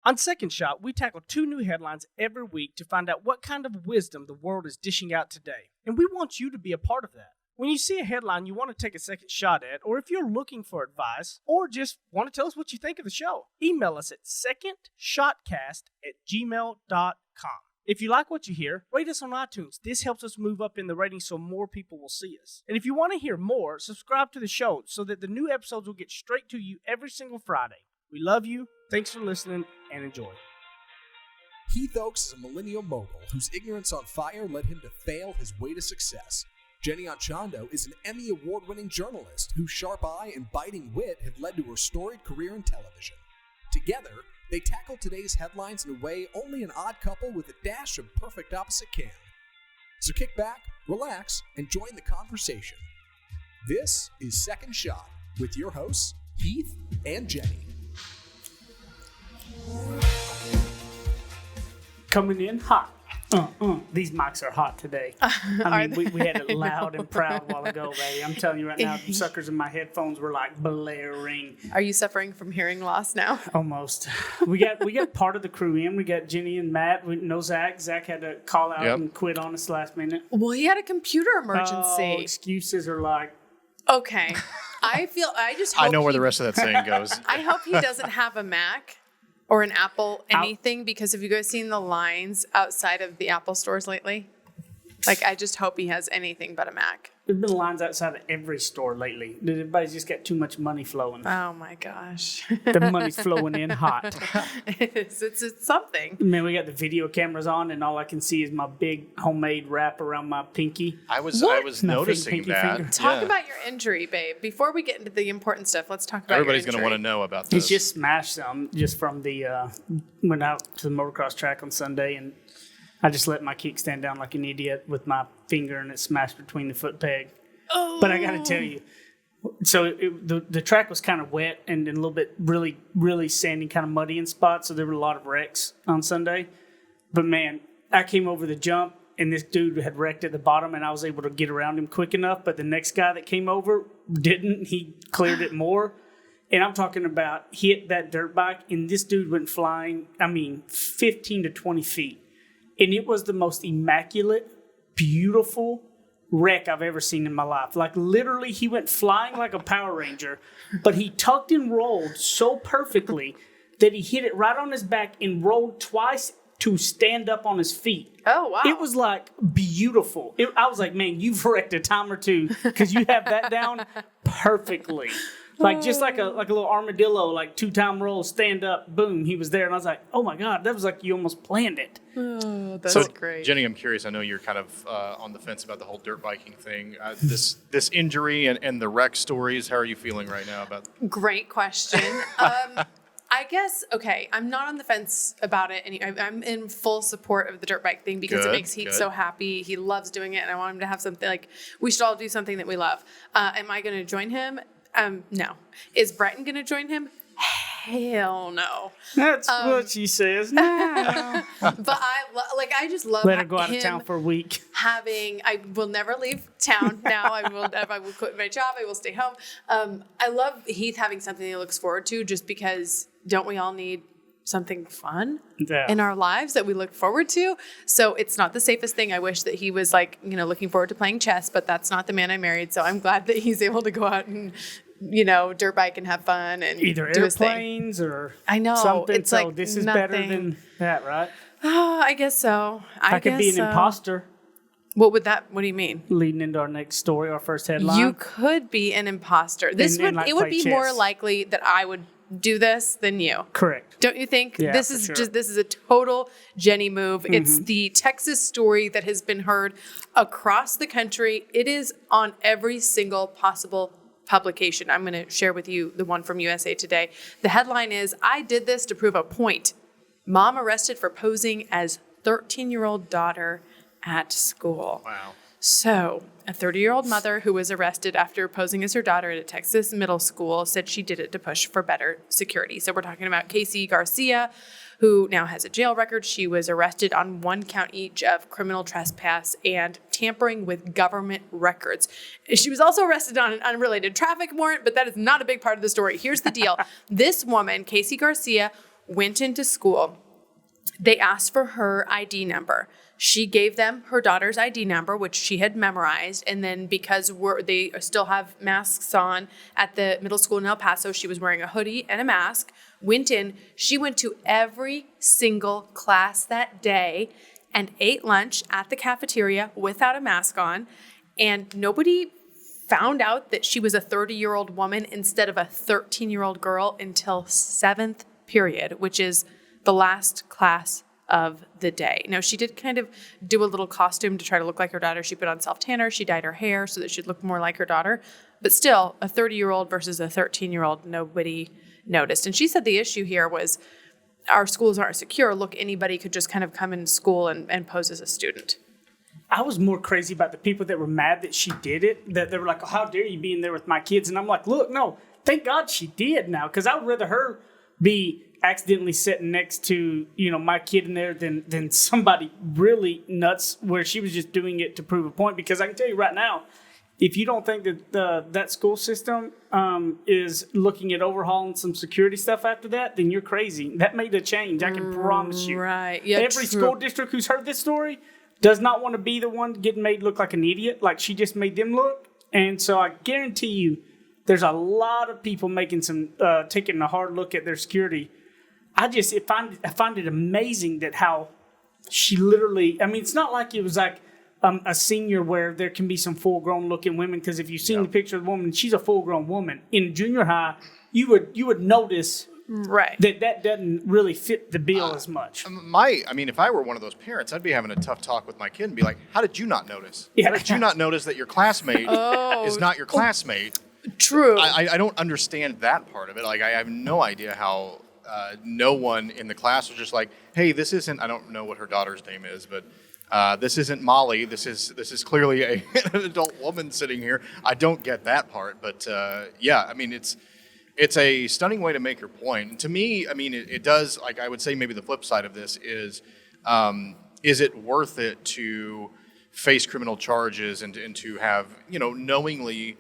On Second Shot, we tackle 2 new headlines every week to find out what kind of wisdom the world is dishing out today. And we want you to be a part of that. When you see a headline you want to take a second shot at, or if you're looking for advice, or just want to tell us what you think of the show, email us at secondshotcast@gmail.com. If you like what you hear, rate us on iTunes. This helps us move up in the ratings so more people will see us. And if you want to hear more, subscribe to the show so that the new episodes will get straight to you every single Friday. We love you. Thanks for listening and enjoy. Heath Oaks is a millennial mogul whose ignorance on fire led him to fail his way to success. Jenny Anchondo is an Emmy Award-winning journalist whose sharp eye and biting wit have led to her storied career in television. Together, they tackle today's headlines in a way only an odd couple with a dash of perfect opposite can. So kick back, relax, and join the conversation. This is Second Shot with your hosts, Heath and Jenny. Coming in hot. These mics are hot today. I mean, we had it loud and proud a while ago, baby. I'm telling you right now, the suckers in my headphones were like blaring. Are you suffering from hearing loss now? Almost. We got part of the crew in. We got Jenny and Matt. No Zach. Zach had to call out and quit on us last minute. Well, he had a computer emergency. Oh, excuses are like... Okay. I just hope I know where the rest of that saying goes. I hope he doesn't have a Mac or an Apple anything, because have you guys seen the lines outside of the Apple stores lately? Like, I just hope he has anything but a Mac. There's been lines outside of every store lately. Everybody's just got too much money flowing. Oh, my gosh. The money's flowing in hot. It's something. Man, we got the video cameras on, and all I can see is my big homemade wrap around my pinky. I was noticing pinky that. finger. Talk about your injury, babe. Before we get into the important stuff, let's talk about Everybody's your going to injury. want to know about He's this. just smashed some just from the, went out to the motocross track on Sunday, and I just let my kickstand down like an idiot with my finger, and it smashed between the foot peg. Oh. But I got to tell you, so the track was kind of wet and a little bit really, really sandy, kind of muddy in spots, so there were a lot of wrecks on Sunday. But man, I came over the jump, and this dude had wrecked at the bottom, and I was able to get around him quick enough, but the next guy that came over didn't. He cleared it more. And I'm talking about hit that dirt bike, and this dude went flying, 15 to 20 feet. And it was the most immaculate, beautiful wreck I've ever seen in my life. Like, literally, he went flying like a Power Ranger, but he tucked and rolled so perfectly that he hit it right on his back and rolled twice to stand up on his feet. Oh, wow. It was, like, beautiful. I was like, man, you've wrecked a time or two because you have that down perfectly. Like, just like a little armadillo, like 2-time roll, stand up, boom, he was there. And I was like, oh, my God, that was like you almost planned it. Oh, that's So, great. Jenny, I'm curious. I know you're kind of on the fence about the whole dirt biking thing. This injury and the wreck stories, how are you feeling right now about Great question. I guess, okay, I'm not on the fence about it. And I'm in full support of the dirt bike thing because it makes Heath so happy. He loves doing it, and I want him to have something, like, we should all do something that we love. Am I going to join him? No. Is Brighton going to join him? Hell no. That's what she says. No. But I just love Let her go out him of town for a week. I will never leave town now. I will quit my job. I will stay home. I love Heath having something he looks forward to, just because don't we all need something fun in our lives that we look forward to? So it's not the safest thing. I wish that he was looking forward to playing chess, but that's not the man I married. So I'm glad that he's able to go out and, dirt bike and have fun and either do his thing. Airplanes or I know something. it's So like this is nothing. better than that, right? Oh, I guess so. I could be an imposter. What do you mean? Leading into our next story, our first headline. You could be an imposter. It would play be chess. more likely that I would do this than you. Correct. Don't you think? Yeah, this for is sure. this is a total Jenny move. It's the Texas story that has been heard across the country. It is on every single possible publication. I'm going to share with you the one from USA Today. The headline is, "I did this to prove a point. Mom arrested for posing as 13-year-old daughter at school." Wow. So, a 30-year-old mother who was arrested after posing as her daughter at a Texas middle school said she did it to push for better security. So we're talking about Casey Garcia, who now has a jail record. She was arrested on 1 count each of criminal trespass and tampering with government records. She was also arrested on an unrelated traffic warrant, but that is not a big part of the story. Here's the deal. This woman, Casey Garcia, went into school. They asked for her ID number. She gave them her daughter's ID number, which she had memorized. And then because they still have masks on at the middle school in El Paso, she was wearing a hoodie and a mask, went in. She went to every single class that day and ate lunch at the cafeteria without a mask on. And nobody found out that she was a 30-year-old woman instead of a 13-year-old girl until 7th period, which is the last class of the day. Now, she did kind of do a little costume to try to look like her daughter. She put on self-tanner. She dyed her hair so that she'd look more like her daughter. But still, a 30-year-old versus a 13-year-old, nobody noticed. And she said the issue here was our schools aren't secure. Look, anybody could just kind of come into school and pose as a student. I was more crazy about the people that were mad that she did it, that they were like, oh, how dare you be in there with my kids? And I'm like, look, no, thank God she did now, because I would rather her be accidentally sitting next to, my kid in there than somebody really nuts where she was just doing it to prove a point. Because I can tell you right now, if you don't think that that school system is looking at overhauling some security stuff after that, then you're crazy. That made a change. I can promise you. Right. Yeah, Every school district who's heard this story does not want to be the one getting made look like an idiot, like she just made them look. And so I guarantee you, there's a lot of people making taking a hard look at their security. I find it amazing that how she literally, it's not like it was like a senior where there can be some full-grown looking women, because if you've seen the picture of the woman, she's a full-grown woman. In junior high, you would notice that doesn't really fit the bill as much. If I were one of those parents, I'd be having a tough talk with my kid and be like, how did you not notice? Yeah. How did you not notice that your classmate is not your classmate? True. I don't understand that part of it. Like, I have no idea how no one in the class was just like, hey, this isn't, I don't know what her daughter's name is, but this isn't Molly. This is clearly an adult woman sitting here. I don't get that part. But it's a stunning way to make your point. And to me, it does, like, I would say maybe the flip side of this is it worth it to face criminal charges and to have, knowingly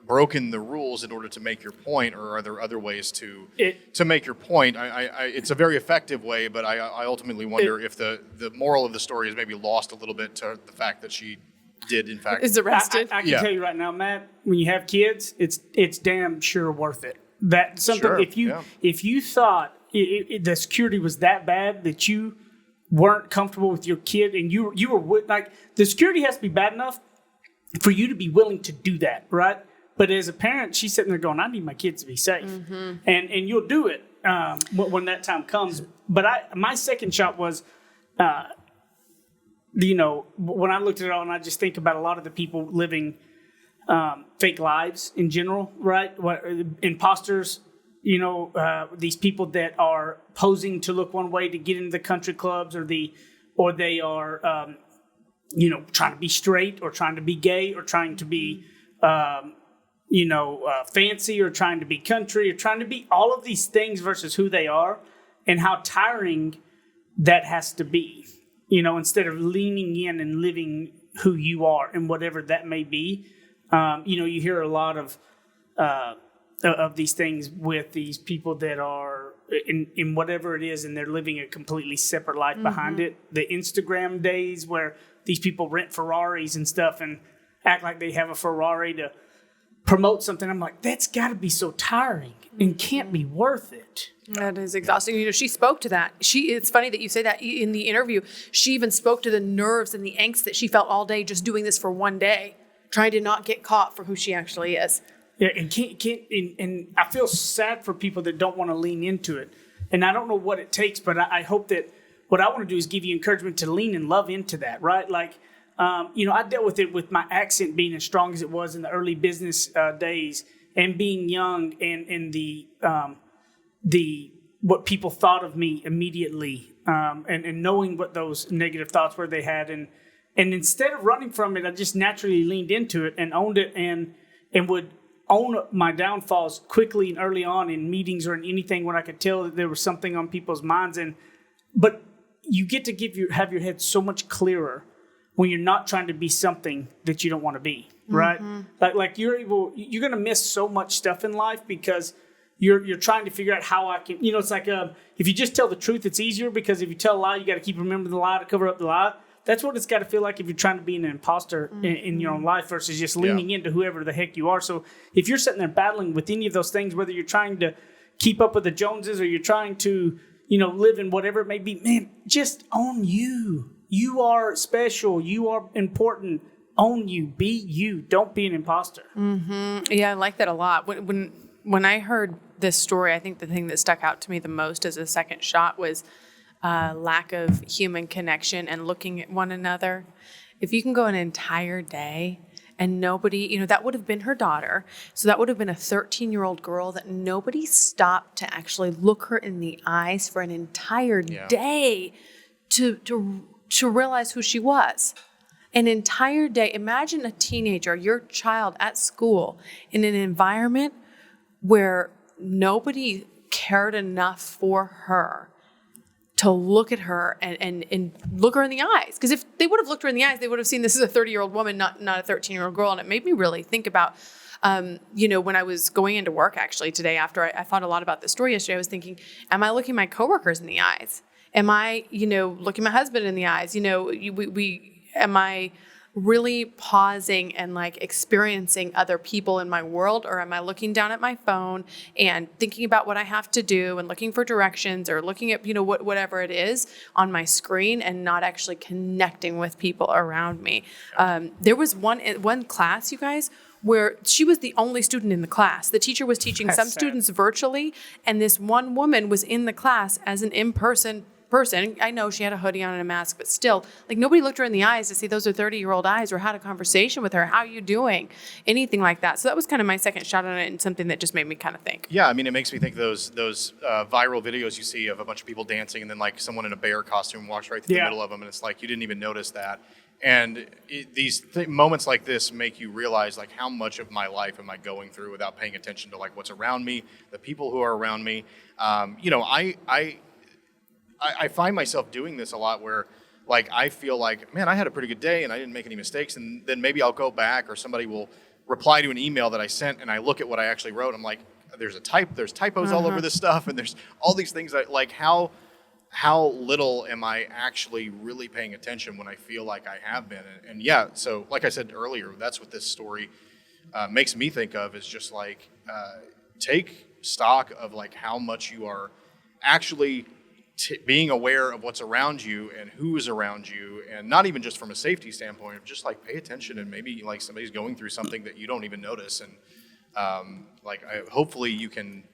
broken the rules in order to make your point, or are there other ways to make your point? It's a very effective way, but I ultimately wonder if the moral of the story is maybe lost a little bit to the fact that she did, in fact, is arrested. I can tell you right now, Matt, when you have kids, it's damn sure worth it. That's something. Sure, if you thought the security was that bad that you weren't comfortable with your kid, and you were like, the security has to be bad enough for you to be willing to do that, right? But as a parent, she's sitting there going, I need my kids to be safe. Mm-hmm. And you'll do it when that time comes. But my second shot was, when I looked at it all, and I just think about a lot of the people living fake lives in general, right? Imposters, these people that are posing to look one way to get into the country clubs, or they are, trying to be straight, or trying to be gay, or trying to be fancy, or trying to be country, or trying to be all of these things versus who they are, and how tiring that has to be, instead of leaning in and living who you are and whatever that may be. You hear a lot of these things with these people that are in whatever it is, and they're living a completely separate life behind it. The Instagram days where these people rent Ferraris and stuff and act like they have a Ferrari to promote something. I'm like, that's got to be so tiring and can't be worth it. That is exhausting. She spoke to that. It's funny that you say that in the interview. She even spoke to the nerves and the angst that she felt all day just doing this for one day, trying to not get caught for who she actually is. Yeah, and and I feel sad for people that don't want to lean into it. And I don't know what it takes, but I hope that what I want to do is give you encouragement to lean and love into that, right? Like, I dealt with it with my accent being as strong as it was in the early business days, and being young, and the what people thought of me immediately, and knowing what those negative thoughts were they had, and instead of running from it, I just naturally leaned into it and owned it, and would own my downfalls quickly and early on in meetings or in anything when I could tell that there was something on people's minds. But you get to have your head so much clearer when you're not trying to be something that you don't want to be, right? Like you're going to miss so much stuff in life because you're trying to figure out how I can, it's like if you just tell the truth, it's easier because if you tell a lie, you got to keep remembering the lie to cover up the lie. That's what it's got to feel like if you're trying to be an imposter in your own life versus just leaning into whoever the heck you are. So if you're sitting there battling with any of those things, whether you're trying to keep up with the Joneses or you're trying to, live in whatever it may be, man, just own you. You are special. You are important. Own you. Be you. Don't be an imposter. Mm-hmm. Yeah, I like that a lot. When I heard this story, I think the thing that stuck out to me the most as a second shot was lack of human connection and looking at one another. If you can go an entire day and nobody, that would have been her daughter. So that would have been a 13-year-old girl that nobody stopped to actually look her in the eyes for an entire day to realize who she was. An entire day. Imagine a teenager, your child at school in an environment where nobody cared enough for her to look at her and look her in the eyes. Because if they would have looked her in the eyes, they would have seen this is a 30-year-old woman, not a 13-year-old girl. And it made me really think about, when I was going into work actually today after I thought a lot about this story yesterday, I was thinking, am I looking my coworkers in the eyes? Am I, looking my husband in the eyes? Am I really pausing and experiencing other people in my world, or am I looking down at my phone and thinking about what I have to do and looking for directions or looking at whatever it is on my screen and not actually connecting with people around me? There was one class, you guys, where she was the only student in the class. The teacher was teaching some students virtually, and this one woman was in the class as an in-person person. I know she had a hoodie on and a mask, but still, nobody looked her in the eyes to see those are 30-year-old eyes or had a conversation with her. How are you doing? Anything like that. So that was kind of my second shot on it and something that just made me kind of think. Yeah, I mean, it makes me think those viral videos you see of a bunch of people dancing and then someone in a bear costume walks right through the middle of them, and it's you didn't even notice that. And these moments like this make you realize how much of my life am I going through without paying attention to what's around me, the people who are around me. I find myself doing this a lot where I feel man, I had a pretty good day and I didn't make any mistakes, and then maybe I'll go back or somebody will reply to an email that I sent and I look at what I actually wrote. I'm there's typos all over this stuff, and there's all these things that how little am I actually really paying attention when I feel like I have been. And yeah, so like I said earlier, that's what this story makes me think of, is just take stock of how much you are actually being aware of what's around you and who is around you, and not even just from a safety standpoint, just pay attention, and maybe somebody's going through something that you don't even notice, and hopefully you can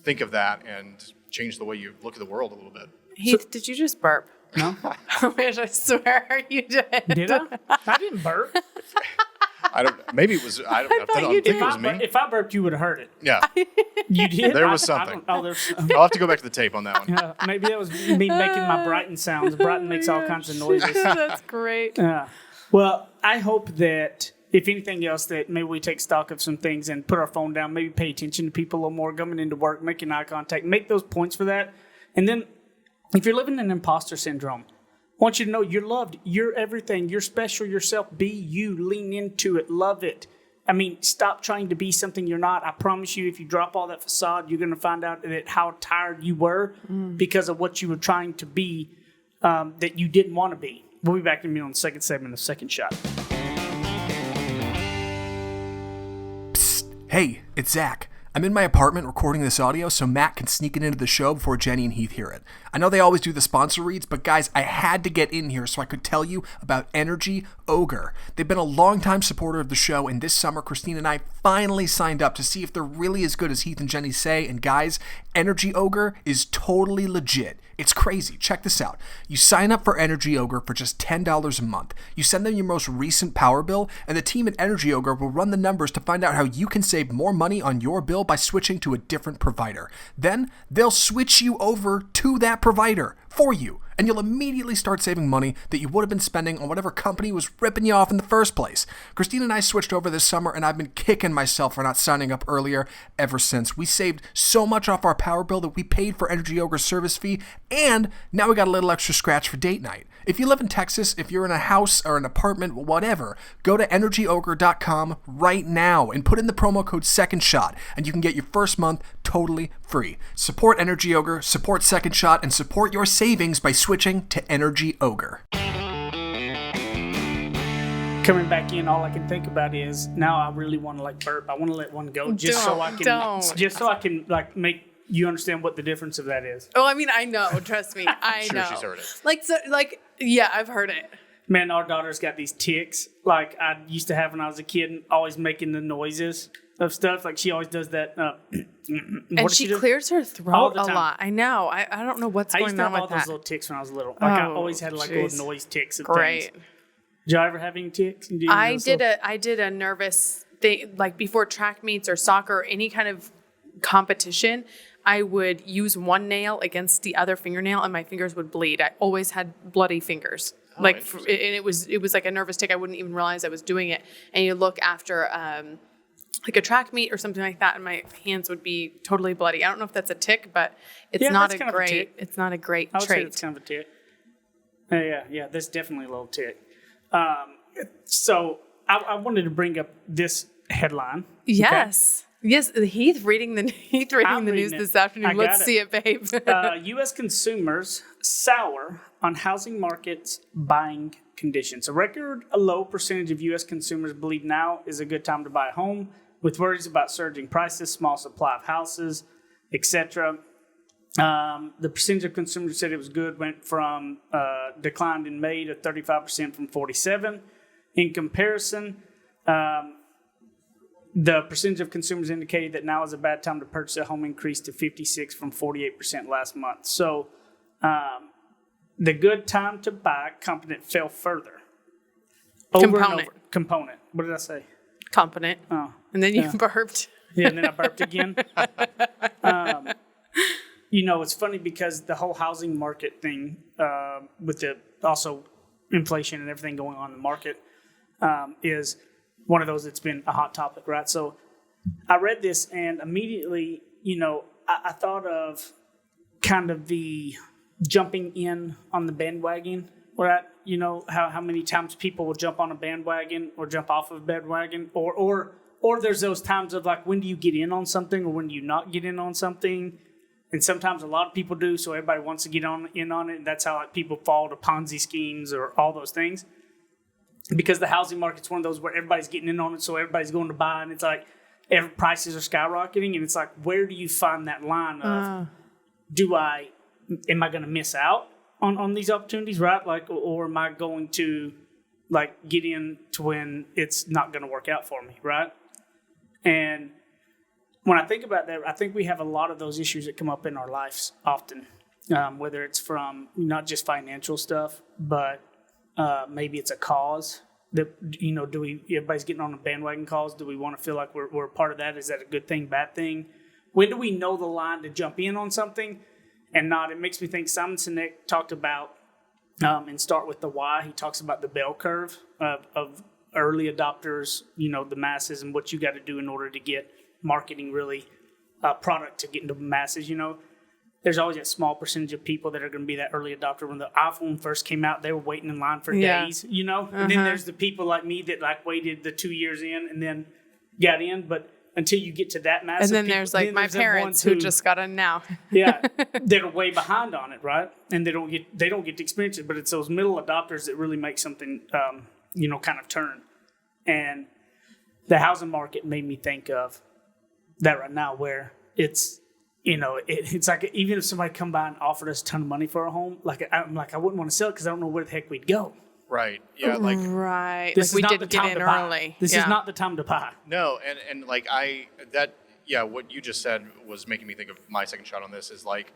think of that and change the way you look at the world a little bit. Heath, did you just burp? No. I swear you did. Did I? I didn't burp. Maybe it was. I don't think it was me. If I burped, you would have heard it. Yeah. You did? There was something. I'll have to go back to the tape on that one. Maybe that was me making my Brighton sounds. Brighton makes all kinds of noises. That's great. Well, I hope that if anything else, that maybe we take stock of some things and put our phone down, maybe pay attention to people a little more, coming into work, making eye contact, make those points for that. And then if you're living in imposter syndrome, I want you to know you're loved. You're everything. You're special yourself. Be you. Lean into it. Love it. I mean, stop trying to be something you're not. I promise you, if you drop all that facade, you're going to find out that how tired you were because of what you were trying to be that you didn't want to be. We'll be back in a minute on the second segment of Second Shot. Psst. Hey, it's Zach. I'm in my apartment recording this audio so Matt can sneak it into the show before Jenny and Heath hear it. I know they always do the sponsor reads, but guys, I had to get in here so I could tell you about Energy Ogre. They've been a longtime supporter of the show, and this summer, Christine and I finally signed up to see if they're really as good as Heath and Jenny say, and guys, Energy Ogre is totally legit. It's crazy. Check this out. You sign up for Energy Ogre for just $10 a month. You send them your most recent power bill, and the team at Energy Ogre will run the numbers to find out how you can save more money on your bill by switching to a different provider. Then, they'll switch you over to that provider for you. and you'll immediately start saving money that you would have been spending on whatever company was ripping you off in the first place. Christine and I switched over this summer, and I've been kicking myself for not signing up earlier ever since. We saved so much off our power bill that we paid for Energy Ogre's service fee, and now we got a little extra scratch for date night. If you live in Texas, if you're in a house or an apartment, whatever, go to energyogre.com right now and put in the promo code Second Shot, and you can get your first month totally free. Support Energy Ogre, support Second Shot, and support your savings by switching to Energy Ogre. Coming back in, all I can think about is now I really want to like burp. I want to let one go just so I can like make you understand what the difference of that is. Oh, I mean, I know. Trust me, I Sure, know. she's heard it. Yeah, I've heard it. Man, our daughter's got these tics like I used to have when I was a kid, always making the noises of stuff. Like she always does that. And she clears her throat a lot. I know. I don't know what's I used going to have on all with those that. little tics when I was little. Like I always had like little noise tics of things. Did you ever have any tics? I did a nervous thing, like before track meets or soccer or any kind of competition, I would use one nail against the other fingernail and my fingers would bleed. I always had bloody fingers. And it was like a nervous tic. I wouldn't even realize I was doing it. And you look after like a track meet or something like that, and my hands would be totally bloody. I don't know if that's a tic, but it's not a great I would trait. say it's kind of a tick. Yeah, that's definitely a little tick. So I wanted to bring up this headline. Yes. Okay? Yes, Heath reading the news this afternoon. Let's see it, babe. U.S. consumers sour on housing market's buying conditions. A record low percentage of U.S. consumers believe now is a good time to buy a home, with worries about surging prices, small supply of houses, etc. The percentage of consumers who said it was good went from declined in May to 35% from 47%. In comparison, the percentage of consumers indicated that now is a bad time to purchase a home increased to 56% from 48% last month. So the good time to buy component fell further. Component. What did I say? Competent. Oh. And then you burped. Yeah, and then I burped again. It's funny because the whole housing market thing with the also inflation and everything going on in the market is one of those that's been a hot topic, right? So I read this and immediately, I thought of kind of the jumping in on the bandwagon, right? How many times people will jump on a bandwagon or jump off of a bandwagon, or there's those times of like, when do you get in on something or when do you not get in on something? And sometimes a lot of people do, so everybody wants to get in on it, and that's how like people fall to Ponzi schemes or all those things. Because the housing market's one of those where everybody's getting in on it, so everybody's going to buy, and it's like prices are skyrocketing, and it's like, where do you find that line of, am I going to miss out on these opportunities, right? Like, or am I going to like get in to when it's not going to work out for me, right? And when I think about that, I think we have a lot of those issues that come up in our lives often, whether it's from not just financial stuff, but maybe it's a cause that, everybody's getting on a bandwagon cause. Do we want to feel like we're a part of that? Is that a good thing, bad thing? When do we know the line to jump in on something and not? It makes me think Simon Sinek talked about, and start with the why. He talks about the bell curve of early adopters, the masses, and what you got to do in order to get marketing really product to get into the masses. There's always that small percentage of people that are going to be that early adopter. When the iPhone first came out, they were waiting in line for days, And then there's the people like me that like waited the 2 years in and then got in. But until you get to that mass, and then there's like my parents who just got in now. Yeah, they're way behind on it, right? And they don't get to experience it. But it's those middle adopters that really make something, kind of turn. And the housing market made me think of that right now, where it's. It's like even if somebody come by and offered us a ton of money for a home, I wouldn't want to sell it because I don't know where the heck we'd go. Right. Yeah. Right. This we is not didn't the time get in to buy. early. This is not the time to buy. No, and what you just said was making me think of my second shot on this is like,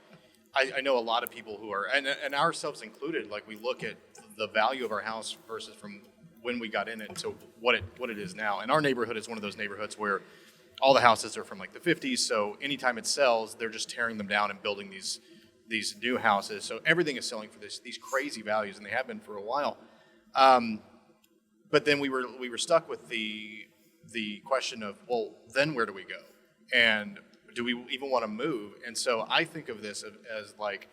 I know a lot of people who are, and ourselves included, like we look at the value of our house versus from when we got in it to what it is now. And our neighborhood is one of those neighborhoods where all the houses are from like the 50s, so anytime it sells, they're just tearing them down and building these new houses. So everything is selling for these crazy values, and they have been for a while. But then we were stuck with the question of, well, then where do we go? And do we even want to move? And so I think of this as like,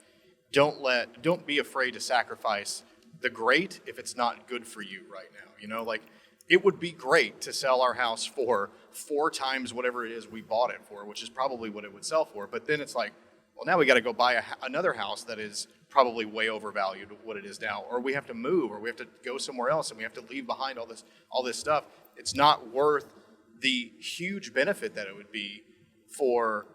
don't be afraid to sacrifice the great if it's not good for you right now. You know, like it would be great to sell our house for 4 times whatever it is we bought it for, which is probably what it would sell for. But then it's like, well, now we got to go buy another house that is probably way overvalued what it is now, or we have to move, or we have to go somewhere else, and we have to leave behind all this stuff. It's not worth the huge benefit that it would be for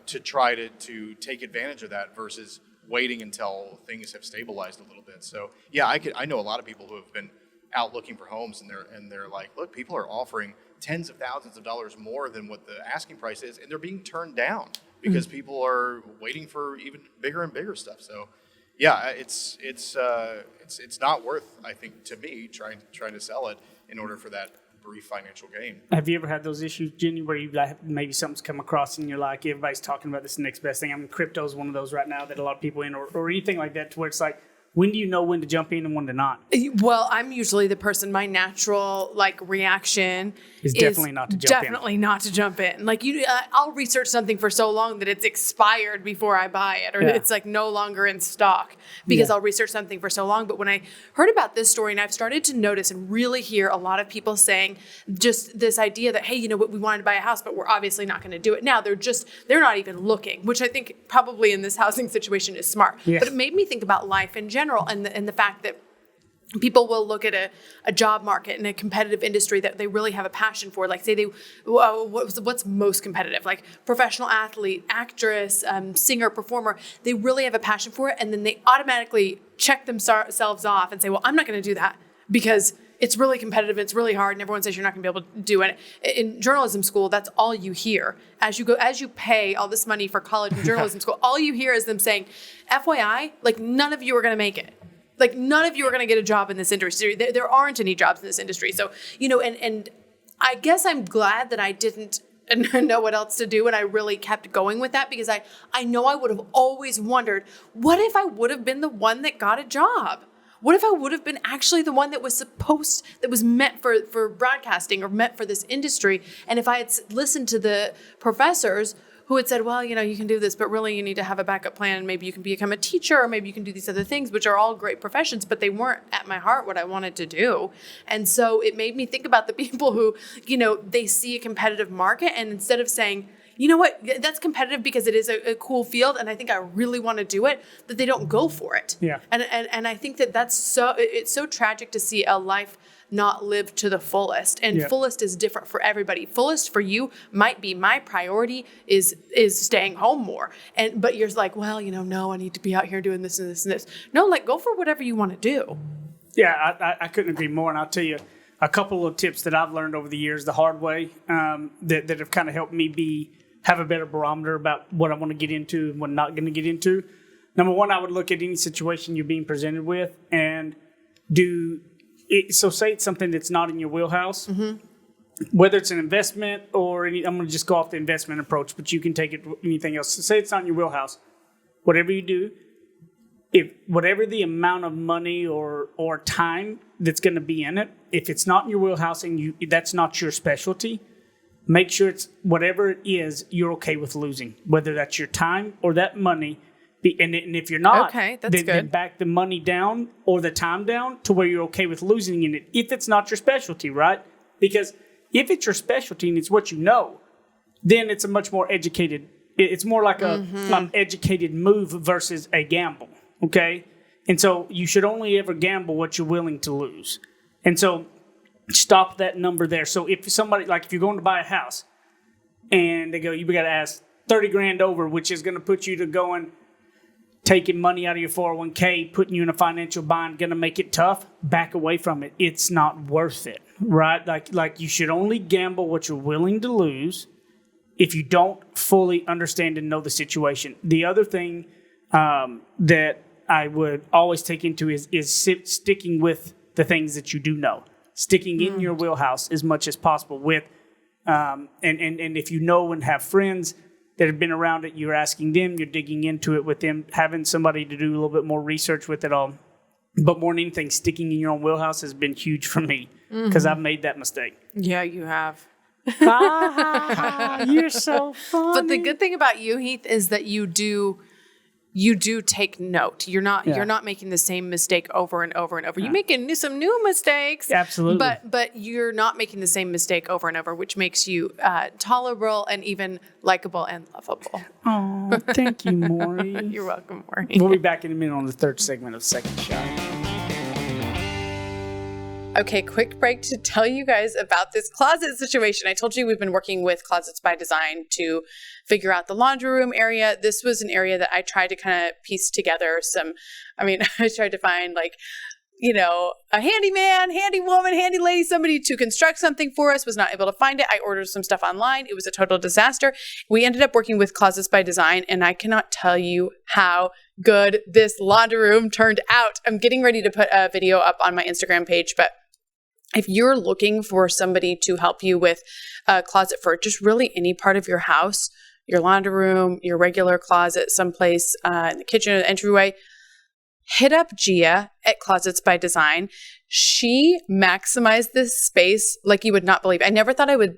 to try to take advantage of that versus waiting until things have stabilized a little bit. So yeah, I know a lot of people who have been out looking for homes, and they're like, look, people are offering tens of thousands of dollars more than what the asking price is, and they're being turned down because people are waiting for even bigger and bigger stuff. So yeah, it's not worth, I think, to me trying to sell it in order for that brief financial gain. Have you ever had those issues, Jenny, where you like maybe something's come across and you're like, everybody's talking about this next best thing? I mean, crypto is one of those right now that a lot of people in, or anything like that, to where it's like, when do you know when to jump in and when to not? Well, I'm usually the person, my natural reaction is definitely not to jump in. Definitely not to jump in. Like I'll research something for so long that it's expired before I buy it, or it's like no longer in stock because I'll research something for so long. But when I heard about this story, and I've started to notice and really hear a lot of people saying just this idea that, hey, you know what, we wanted to buy a house, but we're obviously not going to do it now. They're not even looking, which I think probably in this housing situation is smart. Yeah. But it made me think about life in general and the fact that people will look at a job market in a competitive industry that they really have a passion for. Like say what's most competitive? Like professional athlete, actress, singer, performer. They really have a passion for it. And then they automatically check themselves off and say, well, I'm not going to do that because it's really competitive. It's really hard. And everyone says you're not going to be able to do it. In journalism school, that's all you hear. As you pay all this money for college and journalism school, all you hear is them saying, FYI, like none of you are going to make it. Like none of you are going to get a job in this industry. There aren't any jobs in this industry. So, you know, and I guess I'm glad that I didn't know what else to do. And I really kept going with that because I know I would have always wondered, what if I would have been the one that got a job? What if I would have been actually the one that was meant for broadcasting or meant for this industry? And if I had listened to the professors who had said, well, you know, you can do this, but really you need to have a backup plan. Maybe you can become a teacher, or maybe you can do these other things, which are all great professions, but they weren't at my heart what I wanted to do. And so it made me think about the people who, you know, they see a competitive market, and instead of saying, you know what, that's competitive because it is a cool field and I think I really want to do it, that they don't go for it. Yeah. And I think it's so tragic to see a life not lived to the fullest. And fullest is different for everybody. Fullest for you might be my priority is staying home more. But you're like, well, you know, no, I need to be out here doing this and this and this. No, like go for whatever you want to do. Yeah, I couldn't agree more. And I'll tell you a couple of tips that I've learned over the years the hard way that have kind of helped me have a better barometer about what I want to get into and what I'm not going to get into. Number one, I would look at any situation you're being presented with and so say it's something that's not in your wheelhouse, whether it's an investment or I'm going to just go off the investment approach, but you can take it anything else. So say it's not in your wheelhouse. Whatever you do, whatever the amount of money or time that's going to be in it, if it's not in your wheelhouse and that's not your specialty, make sure it's whatever it is you're okay with losing, whether that's your time or that money. And if you're not, then back the money down or the time down to where you're okay with losing in it if it's not your specialty, right? Because if it's your specialty and it's what you know, then it's a much more educated, it's more like an educated move versus a gamble, okay? And so you should only ever gamble what you're willing to lose. And so stop that number there. So if somebody, like if you're going to buy a house and they go, you got to ask 30 grand over, which is going to put you to going, taking money out of your 401k, putting you in a financial bind, going to make it tough, back away from it. It's not worth it, right? Like you should only gamble what you're willing to lose if you don't fully understand and know the situation. The other thing that I would always take into is sticking with the things that you do know, sticking in your wheelhouse as much as possible with, and if you know and have friends that have been around it. You're asking them, you're digging into it with them, having somebody to do a little bit more research with it all. But more than anything, sticking in your own wheelhouse has been huge for me because I've made that mistake. Yeah, you have. You're so funny. But the good thing about you, Heath, is that you do take note. You're not making the same mistake over and over and over. You're making some new mistakes. Absolutely. But you're not making the same mistake over and over, which makes you tolerable and even likable and lovable. Oh, thank you, Maury. You're welcome, Maury. We'll be back in a minute on the third segment of Second Shot. Okay, quick break to tell you guys about this closet situation. I told you we've been working with Closets by Design to figure out the laundry room area. This was an area that I tried to kind of piece together I tried to find a handyman, handy woman, handy lady, somebody to construct something for us, was not able to find it. I ordered some stuff online. It was a total disaster. We ended up working with Closets by Design, and I cannot tell you how good this laundry room turned out. I'm getting ready to put a video up on my Instagram page, but if you're looking for somebody to help you with a closet for just really any part of your house, your laundry room, your regular closet, someplace in the kitchen or the entryway, hit up Gia at Closets by Design. She maximized this space like you would not believe. I never thought I would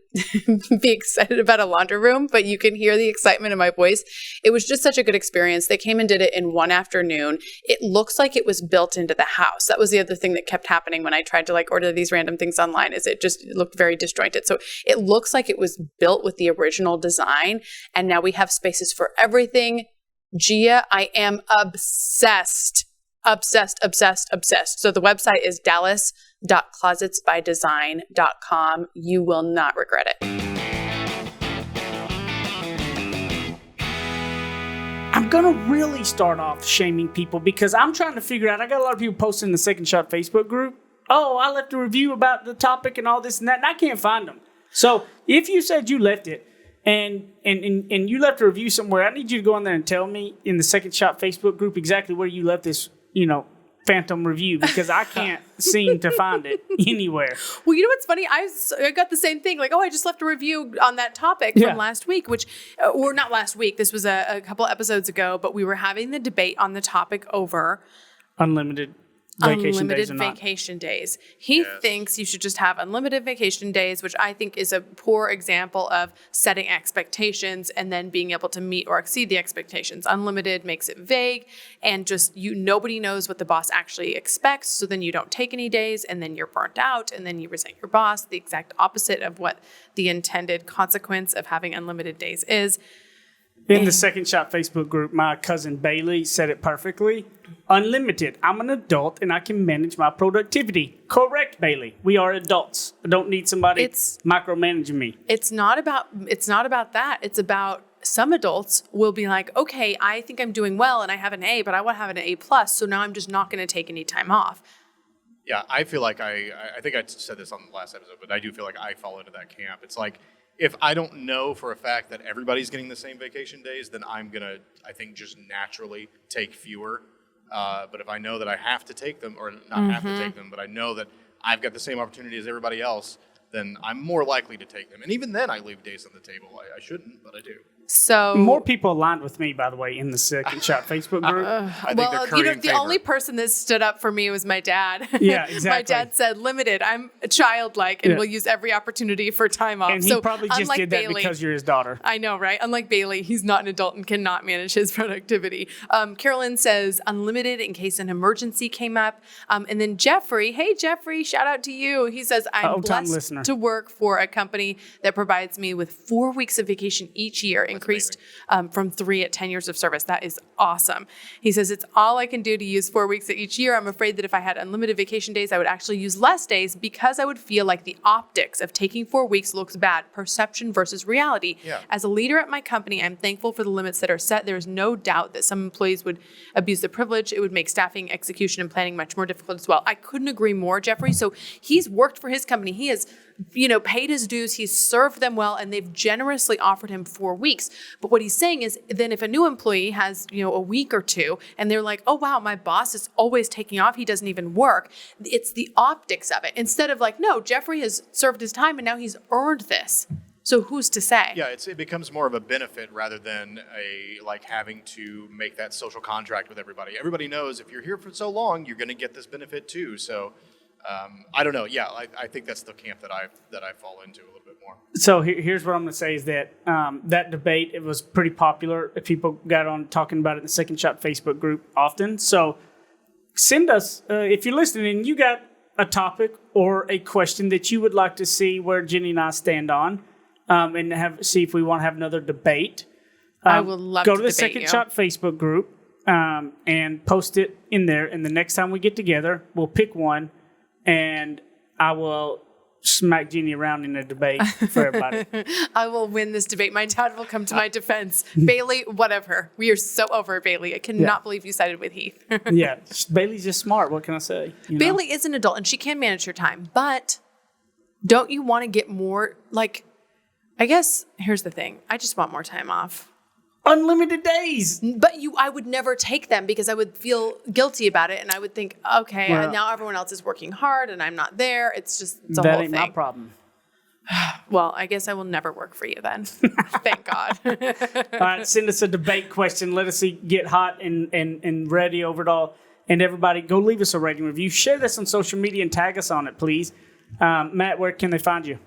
be excited about a laundry room, but you can hear the excitement in my voice. It was just such a good experience. They came and did it in one afternoon. It looks like it was built into the house. That was the other thing that kept happening when I tried to order these random things online, is it looked very disjointed. So it looks like it was built with the original design. And now we have spaces for everything. Gia, I am obsessed. Obsessed. So the website is dallas.closetsbydesign.com. You will not regret it. I'm going to really start off shaming people because I'm trying to figure out, I got a lot of people posting in the Second Shot Facebook group. Oh, I left a review about the topic and all this and that, and I can't find them. So if you said you left it and you left a review somewhere, I need you to go in there and tell me in the Second Shot Facebook group exactly where you left this phantom review, because I can't seem to find it anywhere. Well, you know what's funny? I got the same thing. I just left a review on that topic from last week, or not last week. This was a couple episodes ago, but we were having the debate on the topic over unlimited vacation days. He thinks you should just have unlimited vacation days, which I think is a poor example of setting expectations and then being able to meet or exceed the expectations. Unlimited makes it vague, and just nobody knows what the boss actually expects. So then you don't take any days, and then you're burnt out, and then you resent your boss. The exact opposite of what the intended consequence of having unlimited days is. In the Second Shot Facebook group, my cousin Bailey said it perfectly. Unlimited. I'm an adult and I can manage my productivity. Correct, Bailey. We are adults. I don't need somebody micromanaging me. It's not about that. It's about some adults will be like, okay, I think I'm doing well and I have an A, but I want to have an A+, so now I'm just not going to take any time off. Yeah, I feel like I think I said this on the last episode, but I do feel like I fall into that camp. It's like, if I don't know for a fact that everybody's getting the same vacation days, then I'm going to, I think, just naturally take fewer. But if I know that I have to take them, or not have to take them, but I know that I've got the same opportunity as everybody else, then I'm more likely to take them. And even then, I leave days on the table. I shouldn't, but I do. So more people aligned with me, by the way, in the Second Shot Facebook group. I think the only person that stood up for me was my dad. Yeah, exactly. My dad said, limited. I'm childlike and will use every opportunity for time off. And he probably just did that because you're his daughter. I know, right? Unlike Bailey, he's not an adult and cannot manage his productivity. Carolyn says unlimited in case an emergency came up. And then Jeffrey, hey Jeffrey, shout out to you. He says, I'm blessed to work for a company that provides me with 4 weeks of vacation each year, increased from 3 at 10 years of service. That is awesome. He says, it's all I can do to use 4 weeks each year. I'm afraid that if I had unlimited vacation days, I would actually use less days because I would feel like the optics of taking 4 weeks looks bad. Perception versus reality. Yeah. As a leader at my company, I'm thankful for the limits that are set. There is no doubt that some employees would abuse the privilege. It would make staffing, execution, and planning much more difficult as well. I couldn't agree more, Jeffrey. So he's worked for his company. He has paid his dues, he's served them well, and they've generously offered him 4 weeks. But what he's saying is then if a new employee has, a week or two, and they're like, oh, wow, my boss is always taking off, he doesn't even work, it's the optics of it. Instead of no, Jeffrey has served his time and now he's earned this. So who's to say? Yeah, it becomes more of a benefit rather than having to make that social contract with everybody. Everybody knows if you're here for so long, you're going to get this benefit too. So I don't know. Yeah, I think that's the camp that I fall into a little bit more. So here's what I'm going to say is that that debate, it was pretty popular. People got on talking about it in the Second Shot Facebook group often. So send us, if you're listening and you got a topic or a question that you would like to see where Jenny and I stand on, and see if we want to have another debate. I would love to go to the debate Second you. Shot Facebook group and post it in there. And the next time we get together, we'll pick one, and I will smack Jenny around in a debate for everybody. I will win this debate. My dad will come to my defense. Bailey, whatever. We are so over it, Bailey. I cannot believe you sided with Heath. Yeah, Bailey's just smart. What can I say? You know? Bailey is an adult, and she can manage her time. But don't you want to get more, I guess, here's the thing. I just want more time off. Unlimited days. But I would never take them because I would feel guilty about it. And I would think, okay, now everyone else is working hard and I'm not there. It's a whole That thing. ain't my problem. Well, I guess I will never work for you then. Thank God. All right, send us a debate question. Let us get hot and ready over it all. And everybody, go leave us a rating review. Share this on social media and tag us on it, please. Matt, where can they find you?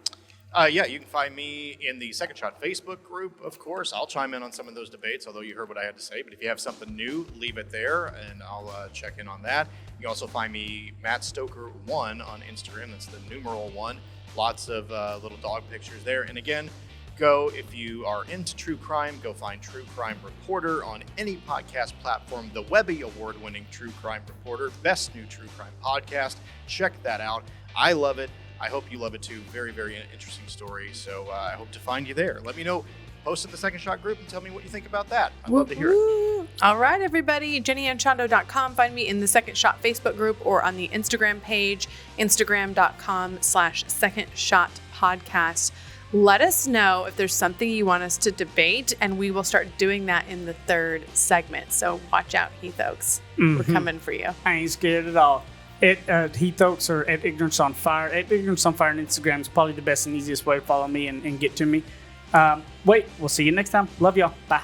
Yeah, you can find me in the Second Shot Facebook group, of course. I'll chime in on some of those debates, although you heard what I had to say. But if you have something new, leave it there, and I'll check in on that. You can also find me, Matt Stoker1 on Instagram. That's the numeral 1. Lots of little dog pictures there. And again, if you are into true crime, go find True Crime Reporter on any podcast platform. The Webby Award-winning True Crime Reporter, best new true crime podcast. Check that out. I love it. I hope you love it too. Very, very interesting story. So I hope to find you there. Let me know. Post in the Second Shot group and tell me what you think about that. I'd love to hear it. All right, everybody. JennyAndChando.com. Find me in the Second Shot Facebook group or on the Instagram page, Instagram.com/Second Shot Podcast. Let us know if there's something you want us to debate, and we will start doing that in the third segment. So watch out, Heath Oaks. We're coming for you. I ain't scared at all. Heath Oaks or at Ignorance on Fire. At Ignorance on Fire on Instagram is probably the best and easiest way to follow me and get to me. We'll see you next time. Love y'all. Bye.